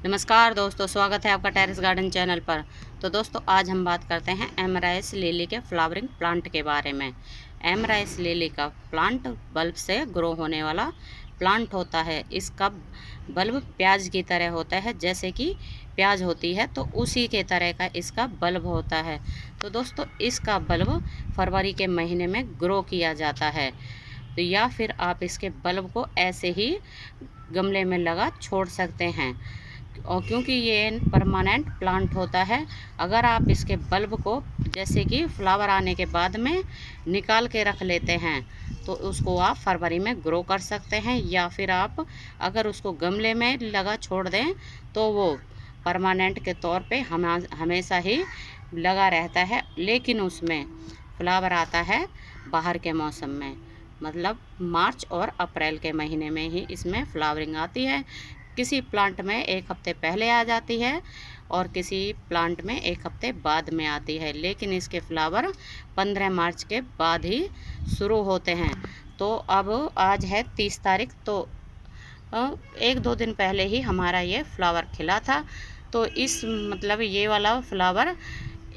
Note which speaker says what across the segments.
Speaker 1: नमस्कार दोस्तों, स्वागत है आपका टेरेस गार्डन चैनल पर। तो दोस्तों आज हम बात करते हैं एमराइस लिली के फ्लावरिंग प्लांट के बारे में। एमराइस लिली का प्लांट बल्ब से ग्रो होने वाला प्लांट होता है। इसका बल्ब प्याज की तरह होता है, जैसे कि प्याज होती है तो उसी के तरह का इसका बल्ब होता है। तो दोस्तों इसका बल्ब फरवरी के महीने में ग्रो किया जाता है। तो या फिर आप इसके बल्ब को ऐसे ही गमले में लगा छोड़ सकते हैं, और क्योंकि ये परमानेंट प्लांट होता है। अगर आप इसके बल्ब को जैसे कि फ्लावर आने के बाद में निकाल के रख लेते हैं तो उसको आप फरवरी में ग्रो कर सकते हैं, या फिर आप अगर उसको गमले में लगा छोड़ दें तो वो परमानेंट के तौर पे हमेशा ही लगा रहता है। लेकिन उसमें फ्लावर आता है बाहर के मौसम में, मतलब मार्च और अप्रैल के महीने में ही इसमें फ्लावरिंग आती है। किसी प्लांट में एक हफ्ते पहले आ जाती है और किसी प्लांट में एक हफ्ते बाद में आती है, लेकिन इसके फ्लावर 15 मार्च के बाद ही शुरू होते हैं। तो अब आज है 30 तारीख, तो एक दो दिन पहले ही हमारा ये फ्लावर खिला था। तो इस मतलब ये वाला फ्लावर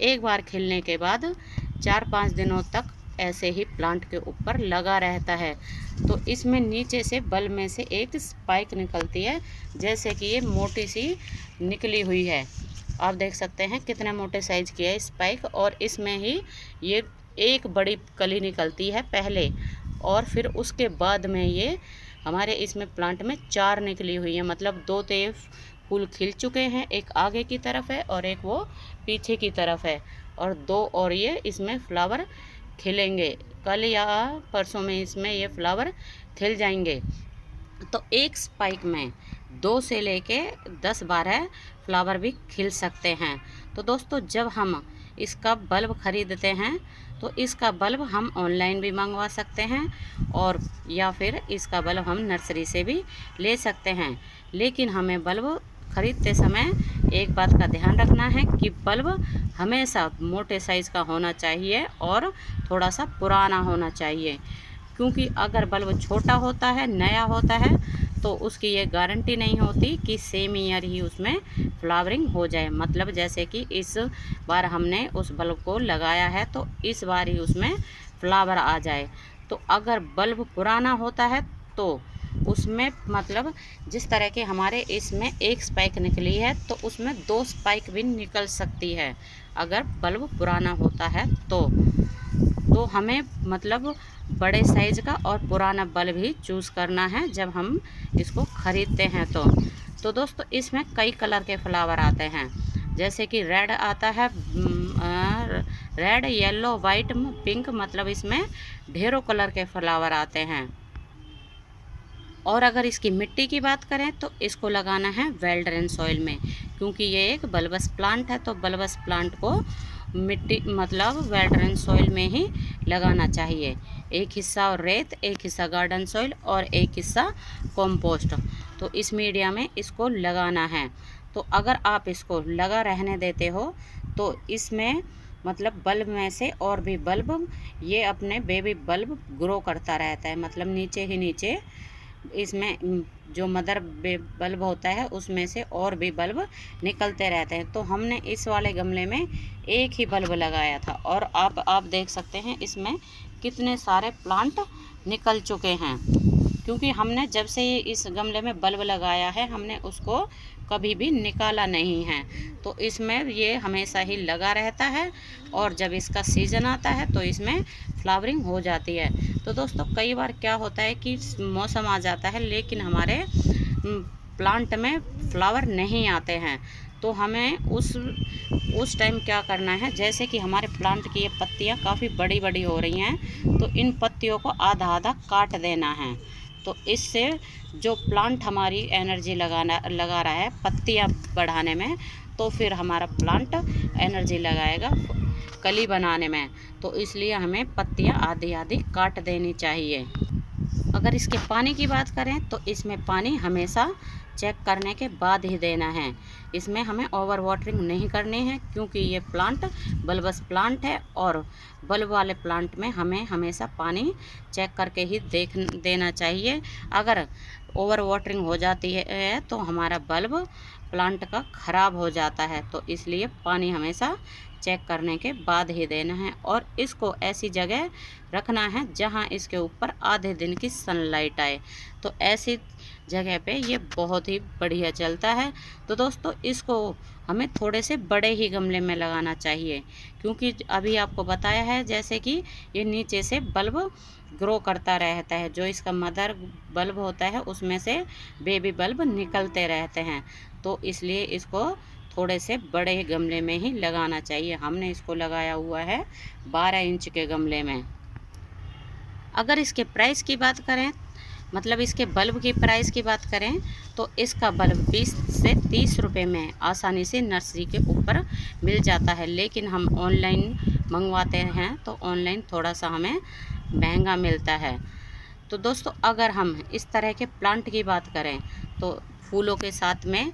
Speaker 1: एक बार खिलने के बाद 4-5 दिनों तक ऐसे ही प्लांट के ऊपर लगा रहता है। तो इसमें नीचे से बल्ब में से एक स्पाइक निकलती है, जैसे कि ये मोटी सी निकली हुई है। आप देख सकते हैं कितने मोटे साइज की है स्पाइक, और इसमें ही ये एक बड़ी कली निकलती है पहले, और फिर उसके बाद में ये हमारे इसमें प्लांट में 4 निकली हुई है। मतलब 2 तो फूल खिल चुके हैं, एक आगे की तरफ है और एक वो पीछे की तरफ है, और 2 और ये इसमें फ्लावर खिलेंगे। कल या परसों में इसमें ये फ्लावर खिल जाएंगे। तो एक स्पाइक में 2 से लेके 10-12 फ्लावर भी खिल सकते हैं। तो दोस्तों जब हम इसका बल्ब ख़रीदते हैं तो इसका बल्ब हम ऑनलाइन भी मंगवा सकते हैं, और या फिर इसका बल्ब हम नर्सरी से भी ले सकते हैं। लेकिन हमें बल्ब ख़रीदते समय एक बात का ध्यान रखना है कि बल्ब हमेशा मोटे साइज़ का होना चाहिए और थोड़ा सा पुराना होना चाहिए, क्योंकि अगर बल्ब छोटा होता है, नया होता है, तो उसकी ये गारंटी नहीं होती कि सेम ईयर ही उसमें फ्लावरिंग हो जाए। मतलब जैसे कि इस बार हमने उस बल्ब को लगाया है तो इस बार ही उसमें फ्लावर आ जाए। तो अगर बल्ब पुराना होता है तो उसमें मतलब जिस तरह के हमारे इसमें एक स्पाइक निकली है तो उसमें 2 स्पाइक भी निकल सकती है, अगर बल्ब पुराना होता है तो हमें मतलब बड़े साइज़ का और पुराना बल्ब ही चूज़ करना है जब हम इसको ख़रीदते हैं। तो दोस्तों इसमें कई कलर के फ्लावर आते हैं, जैसे कि रेड आता है, रेड, येलो, वाइट, पिंक, मतलब इसमें ढेरों कलर के फ्लावर आते हैं। और अगर इसकी मिट्टी की बात करें तो इसको लगाना है वेल ड्रेन सॉइल में, क्योंकि ये एक बल्बस प्लांट है। तो बल्बस प्लांट को मिट्टी मतलब वेल ड्रेन सॉइल में ही लगाना चाहिए। एक हिस्सा रेत, एक हिस्सा गार्डन सॉइल और एक हिस्सा कंपोस्ट। तो इस मीडिया में इसको लगाना है। तो अगर आप इसको लगा रहने देते हो तो इसमें मतलब बल्ब में से और भी बल्ब ये अपने बेबी बल्ब ग्रो करता रहता है। मतलब नीचे ही नीचे इसमें जो मदर बल्ब होता है उसमें से और भी बल्ब निकलते रहते हैं। तो हमने इस वाले गमले में एक ही बल्ब लगाया था, और आप देख सकते हैं इसमें कितने सारे प्लांट निकल चुके हैं, क्योंकि हमने जब से ये इस गमले में बल्ब लगाया है हमने उसको कभी भी निकाला नहीं है। तो इसमें ये हमेशा ही लगा रहता है, और जब इसका सीज़न आता है तो इसमें फ्लावरिंग हो जाती है। तो दोस्तों कई बार क्या होता है कि मौसम आ जाता है लेकिन हमारे प्लांट में फ्लावर नहीं आते हैं। तो हमें उस टाइम क्या करना है, जैसे कि हमारे प्लांट की ये पत्तियाँ काफ़ी बड़ी बड़ी हो रही हैं तो इन पत्तियों को आधा आधा काट देना है। तो इससे जो प्लांट हमारी एनर्जी लगा रहा है पत्तियाँ बढ़ाने में, तो फिर हमारा प्लांट एनर्जी लगाएगा कली बनाने में। तो इसलिए हमें पत्तियाँ आधी आधी काट देनी चाहिए। अगर इसके पानी की बात करें तो इसमें पानी हमेशा चेक करने के बाद ही देना है। इसमें हमें ओवर वाटरिंग नहीं करनी है, क्योंकि ये प्लांट बल्बस प्लांट है, और बल्ब वाले प्लांट में हमें हमेशा पानी चेक करके ही देना चाहिए। अगर ओवर वाटरिंग हो जाती है तो हमारा बल्ब प्लांट का ख़राब हो जाता है। तो इसलिए पानी हमेशा चेक करने के बाद ही देना है और इसको ऐसी जगह रखना है जहां इसके ऊपर आधे दिन की सनलाइट आए। तो ऐसी जगह पे ये बहुत ही बढ़िया चलता है। तो दोस्तों इसको हमें थोड़े से बड़े ही गमले में लगाना चाहिए, क्योंकि अभी आपको बताया है जैसे कि ये नीचे से बल्ब ग्रो करता रहता है, जो इसका मदर बल्ब होता है उसमें से बेबी बल्ब निकलते रहते हैं। तो इसलिए इसको थोड़े से बड़े गमले में ही लगाना चाहिए। हमने इसको लगाया हुआ है 12 इंच के गमले में। अगर इसके प्राइस की बात करें, मतलब इसके बल्ब की प्राइस की बात करें, तो इसका बल्ब 20 से 30 रुपए में आसानी से नर्सरी के ऊपर मिल जाता है। लेकिन हम ऑनलाइन मंगवाते हैं तो ऑनलाइन थोड़ा सा हमें महंगा मिलता है। तो दोस्तों अगर हम इस तरह के प्लांट की बात करें तो फूलों के साथ में,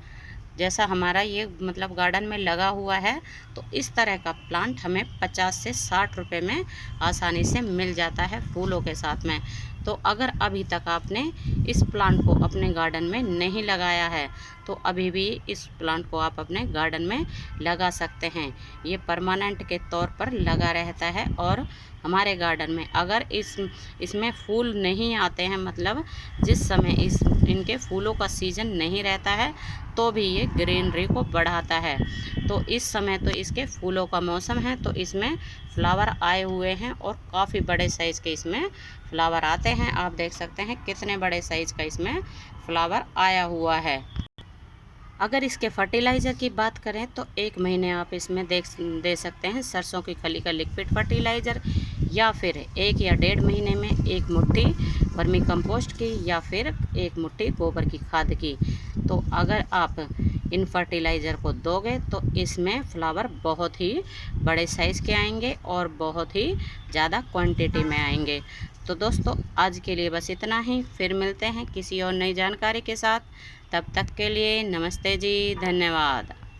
Speaker 1: जैसा हमारा ये मतलब गार्डन में लगा हुआ है, तो इस तरह का प्लांट हमें 50 से 60 रुपए में आसानी से मिल जाता है फूलों के साथ में। तो अगर अभी तक आपने इस प्लांट को अपने गार्डन में नहीं लगाया है तो अभी भी इस प्लांट को आप अपने गार्डन में लगा सकते हैं। ये परमानेंट के तौर पर लगा रहता है और हमारे गार्डन में अगर इसमें फूल नहीं आते हैं, मतलब जिस समय इनके फूलों का सीज़न नहीं रहता है, तो भी ये ग्रीनरी को बढ़ाता है। तो इस समय तो इसके फूलों का मौसम है, तो इसमें फ्लावर आए हुए हैं और काफ़ी बड़े साइज़ के इसमें फ्लावर आते हैं। आप देख सकते हैं कितने बड़े साइज़ का इसमें फ्लावर आया हुआ है। अगर इसके फर्टिलाइज़र की बात करें तो 1 महीने आप इसमें दे सकते हैं सरसों की खली का लिक्विड फर्टिलाइज़र, या फिर 1 या 1.5 महीने में 1 मुट्ठी वर्मी कंपोस्ट की, या फिर 1 मुट्ठी गोबर की खाद की। तो अगर आप इन फर्टिलाइज़र को दोगे तो इसमें फ्लावर बहुत ही बड़े साइज़ के आएंगे और बहुत ही ज़्यादा क्वांटिटी में आएंगे। तो दोस्तों आज के लिए बस इतना ही, फिर मिलते हैं किसी और नई जानकारी के साथ। तब तक के लिए नमस्ते जी, धन्यवाद।